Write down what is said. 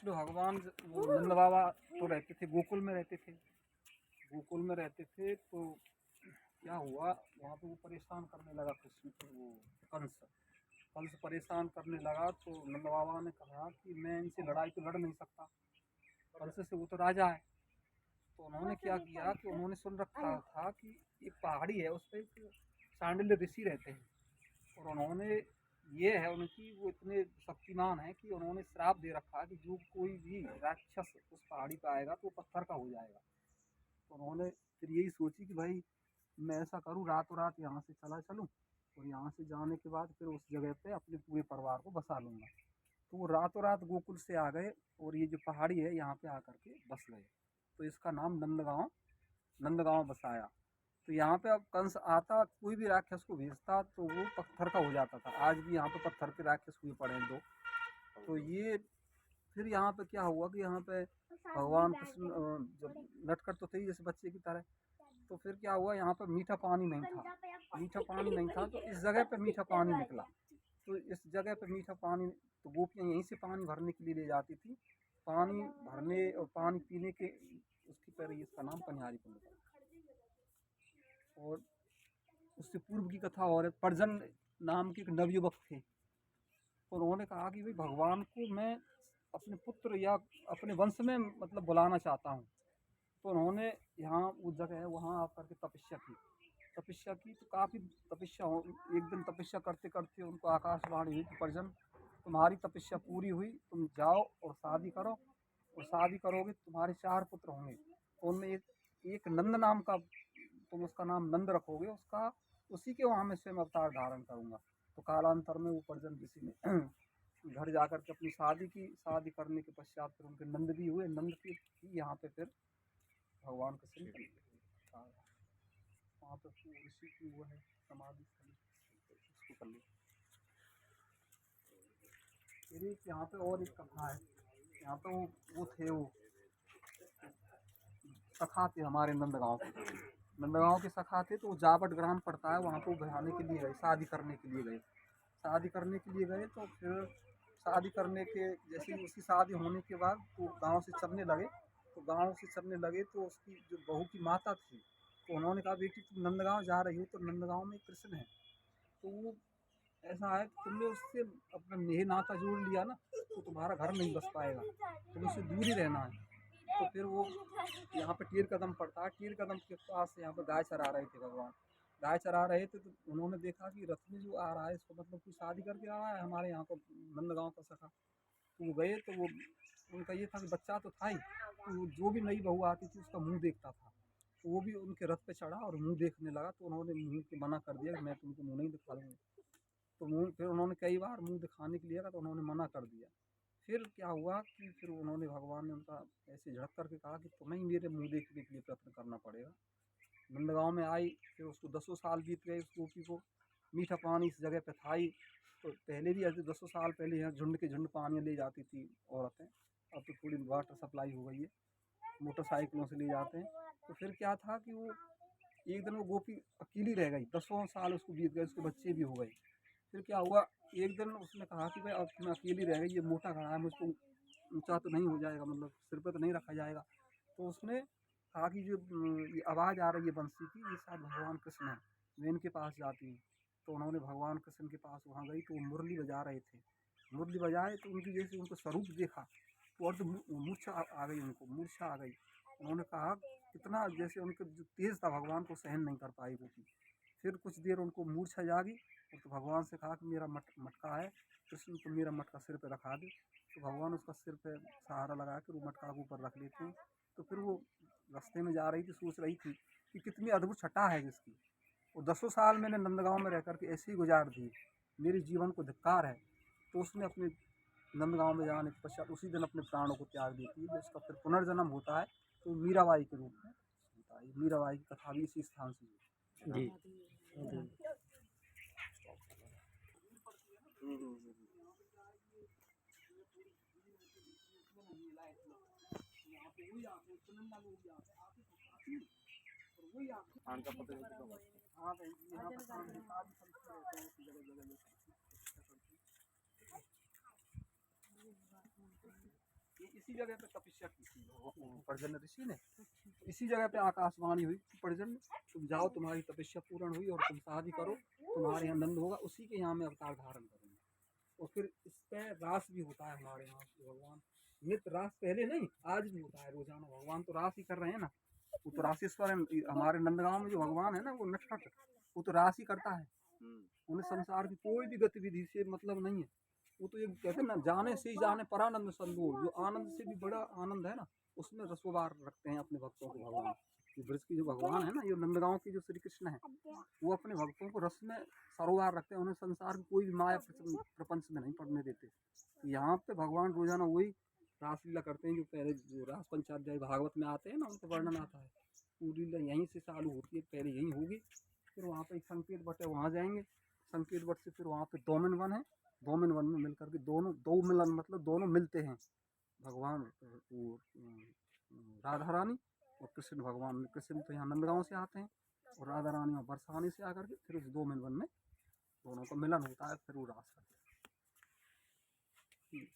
कृष्ण भगवान वो नंद बाबा तो रहते थे, गोकुल में रहते थे। गोकुल में रहते थे तो क्या हुआ, वहाँ पे वो परेशान करने लगा कृष्ण को, वो कंस कंस परेशान करने लगा। तो नंद बाबा ने कहा कि मैं इनसे लड़ाई तो लड़ नहीं सकता, कंस से, वो तो राजा है। तो उन्होंने क्या किया कि उन्होंने सुन रखा था कि एक पहाड़ी है, उस पर सांडिल्य ऋषि रहते हैं, और उन्होंने, ये है उनकी, वो इतने शक्तिमान है कि उन्होंने श्राप दे रखा कि जो कोई भी राक्षस उस पहाड़ी पर आएगा तो वो पत्थर का हो जाएगा। तो उन्होंने फिर यही सोची कि भाई मैं ऐसा करूँ, रातों रात यहाँ से चला चलूँ, और यहाँ से जाने के बाद फिर उस जगह पे अपने पूरे परिवार को बसा लूँगा। तो वो रातों रात गोकुल से आ गए, और ये जो पहाड़ी है यहाँ पे आकर के बस गए। तो इसका नाम नंदगांव बसाया। तो यहाँ पे अब कंस आता, कोई भी राक्षस को भेजता तो वो पत्थर का हो जाता था। आज भी यहाँ पे पत्थर के राक्षस हुए पड़े हैं 2। तो ये फिर यहाँ पे क्या हुआ कि यहाँ पे भगवान कृष्ण जब नटखट तो थे ही जैसे बच्चे की तरह, तो फिर क्या हुआ, यहाँ पर मीठा पानी नहीं था। मीठा पानी नहीं था तो इस जगह पे मीठा पानी निकला। तो इस जगह पे मीठा पानी, तो गोपियाँ यहीं से पानी भरने के लिए ले जाती थी। पानी भरने और पानी पीने के उसकी पर इसका नाम कन्यारी कुंड था। और उससे पूर्व की कथा और है, परजन नाम के एक नवयुवक थे। तो उन्होंने कहा कि भाई भगवान को मैं अपने पुत्र या अपने वंश में मतलब बुलाना चाहता हूँ। तो उन्होंने यहाँ वो जगह है वहाँ आकर के तपस्या की। तो काफ़ी तपस्या हो, एक दिन तपस्या करते करते उनको आकाशवाणी हुई कि परजन तुम्हारी तपस्या पूरी हुई, तुम जाओ और शादी करो, और शादी करोगे तुम्हारे 4 पुत्र होंगे। तो उनमें एक नंद नाम का, तुम उसका नाम नंद रखोगे, उसका उसी के वहाँ मैं स्वयं अवतार धारण करूँगा। तो कालांतर में वो परजन ऋषि ने घर जाकर के अपनी शादी की। शादी करने के पश्चात फिर उनके नंद भी हुए। नंद की यहाँ पे फिर भगवान कृष्ण वहाँ पे ऋषि की वो है समाधि स्थली, उसको कर लिया। फिर एक यहाँ पे और एक कथा है। यहाँ पे वो थे, वो सखा थे हमारे नंदगांव के सखा थे। तो वो जावट ग्राम पड़ता है, वहाँ पे बहाने के लिए गए, शादी करने के लिए गए। तो फिर शादी करने के जैसे ही उसकी शादी होने के बाद तो गांव से चलने लगे। तो उसकी जो बहू की माता थी, तो उन्होंने कहा बेटी तुम नंदगांव जा रही हो, तो नंदगांव में कृष्ण है, तो वो ऐसा है कि तुमने उससे अपना नेह नाता जोड़ लिया ना, तो तुम्हारा घर नहीं बस पाएगा, तुम उससे दूर ही रहना है। तो फिर वो यहाँ पे टीर कदम पड़ता है, टीर कदम के पास यहाँ पे गाय चरा रहे थे भगवान। गाय चरा रहे थे तो उन्होंने देखा कि रथ में जो आ रहा है इसको मतलब कोई शादी करके आ रहा है हमारे यहाँ को, नंदगांव का सखा। तो वो गए, तो वो उनका ये था कि बच्चा तो था ही, तो वो जो भी नई बहू आती थी उसका मुंह देखता था। तो वो भी उनके रथ पे चढ़ा और मुंह देखने लगा। तो उन्होंने मुंह के मना कर दिया कि मैं तुमको मुंह नहीं दिखा दूँगा। तो मुँह फिर उन्होंने कई बार मुँह दिखाने के लिए कहा, तो उन्होंने मना कर दिया। फिर क्या हुआ कि फिर उन्होंने, भगवान ने उनका ऐसे झड़क करके कहा कि तुम्हें ही मेरे मुँह देखने के लिए प्रयत्न करना पड़ेगा। नंदगांव में आई, फिर उसको 10 साल बीत गए उस गोपी को। मीठा पानी इस जगह पे था ही। तो पहले भी ऐसे 10 साल पहले यहाँ झुंड के झुंड पानी ले जाती थी औरतें। अब तो थोड़ी वाटर सप्लाई हो गई है, मोटरसाइकिलों से ले जाते हैं। तो फिर क्या था कि वो एक दिन वो गोपी अकेली रह गई, 10 साल उसको बीत गए, उसके बच्चे भी हो गए। फिर क्या हुआ, एक दिन उसने कहा कि भाई अब मैं अकेली रह गई, ये मोटा घड़ा है, मुझको ऊंचा तो नहीं हो जाएगा, मतलब सिर पे तो नहीं रखा जाएगा। तो उसने कहा कि जो ये आवाज़ आ रही है बंसी की, ये शायद भगवान कृष्ण है, मैं इनके पास जाती हूँ। तो उन्होंने भगवान कृष्ण के पास वहाँ गई, तो वो मुरली बजा रहे थे। मुरली बजाए तो उनकी जैसे उनको स्वरूप देखा तो और तो मूर्छा आ गई, उनको मूर्छा आ गई। उन्होंने कहा कितना, जैसे उनके जो तेज़ था भगवान को सहन नहीं कर पाई गोपी। फिर कुछ देर उनको मूर्छा जागी, तो भगवान से कहा कि मेरा मटका है कृष्ण, तो मेरा मटका सिर पे रखा दे। तो भगवान उसका सिर पे सहारा लगा कर वो मटका के ऊपर रख लेते हैं। तो फिर वो रास्ते में जा रही थी, सोच रही थी कि कितनी अद्भुत छटा है जिसकी। वो 10 साल मैंने नंदगांव में रह करके ऐसे ही गुजार दिए, मेरे जीवन को धिक्कार है। तो उसने अपने नंदगांव में जाने के पश्चात उसी दिन अपने प्राणों को त्याग देती है। जिसका फिर पुनर्जन्म होता है तो मीराबाई के रूप में होता है। मीराबाई की कथा भी इसी स्थान से हुई। जी। खान का पता नहीं। हाँ भाई, यहाँ पर काम हिसाब ही समझते रहते हैं, इसी जगह जगह ये इसी जगह पे तपस्या की थी पर्जन्य ऋषि ने। इसी जगह पे आकाशवाणी हुई पर्जन्य, तुम जाओ तुम्हारी तपस्या पूर्ण हुई और तुम शादी करो, तुम्हारे यहाँ नंद होगा, उसी के यहाँ में अवतार धारण करूँगा। और फिर इस पे रास भी होता है हमारे यहाँ भगवान, नित्य रास, पहले नहीं आज भी होता है रोजाना, भगवान तो रास ही कर रहे हैं ना। वो तो राशेश्वर है हमारे नंदगांव में जो भगवान है ना, वो नटखट, वो तो रास ही करता है। उन्हें संसार की कोई भी गतिविधि से मतलब नहीं है। वो तो एक कहते हैं ना, जाने से ही जाने परानंद संदूर, जो आनंद से भी बड़ा आनंद है ना, उसमें रसोबार रखते हैं अपने भक्तों को भगवान। ये ब्रज की जो भगवान है ना, ये नंदगांव की जो श्री कृष्ण है, वो अपने भक्तों को रस में सरोवर रखते हैं, उन्हें संसार की कोई भी माया प्रपंच में नहीं पड़ने देते। यहाँ पे भगवान रोजाना वही रासलीला करते हैं, जो पहले जो रास पंचाध्याय भागवत में आते हैं ना, उनका वर्णन आता है। पूरी लीला यहीं से चालू होती है, पहले यहीं होगी, फिर वहाँ पे एक संकेत बट है, वहाँ जाएंगे, संकेत बट से फिर वहाँ पे दोमन वन है, दोमन वन में मिलकर के दोनों दो मिलन मतलब दोनों मिलते हैं, भगवान और राधा रानी और कृष्ण भगवान। कृष्ण तो यहाँ नंदगांव से आते हैं और राधा रानी और बरसाने से आकर के फिर उस दो मिलन में दोनों का मिलन होता है, फिर वो रास करते हैं।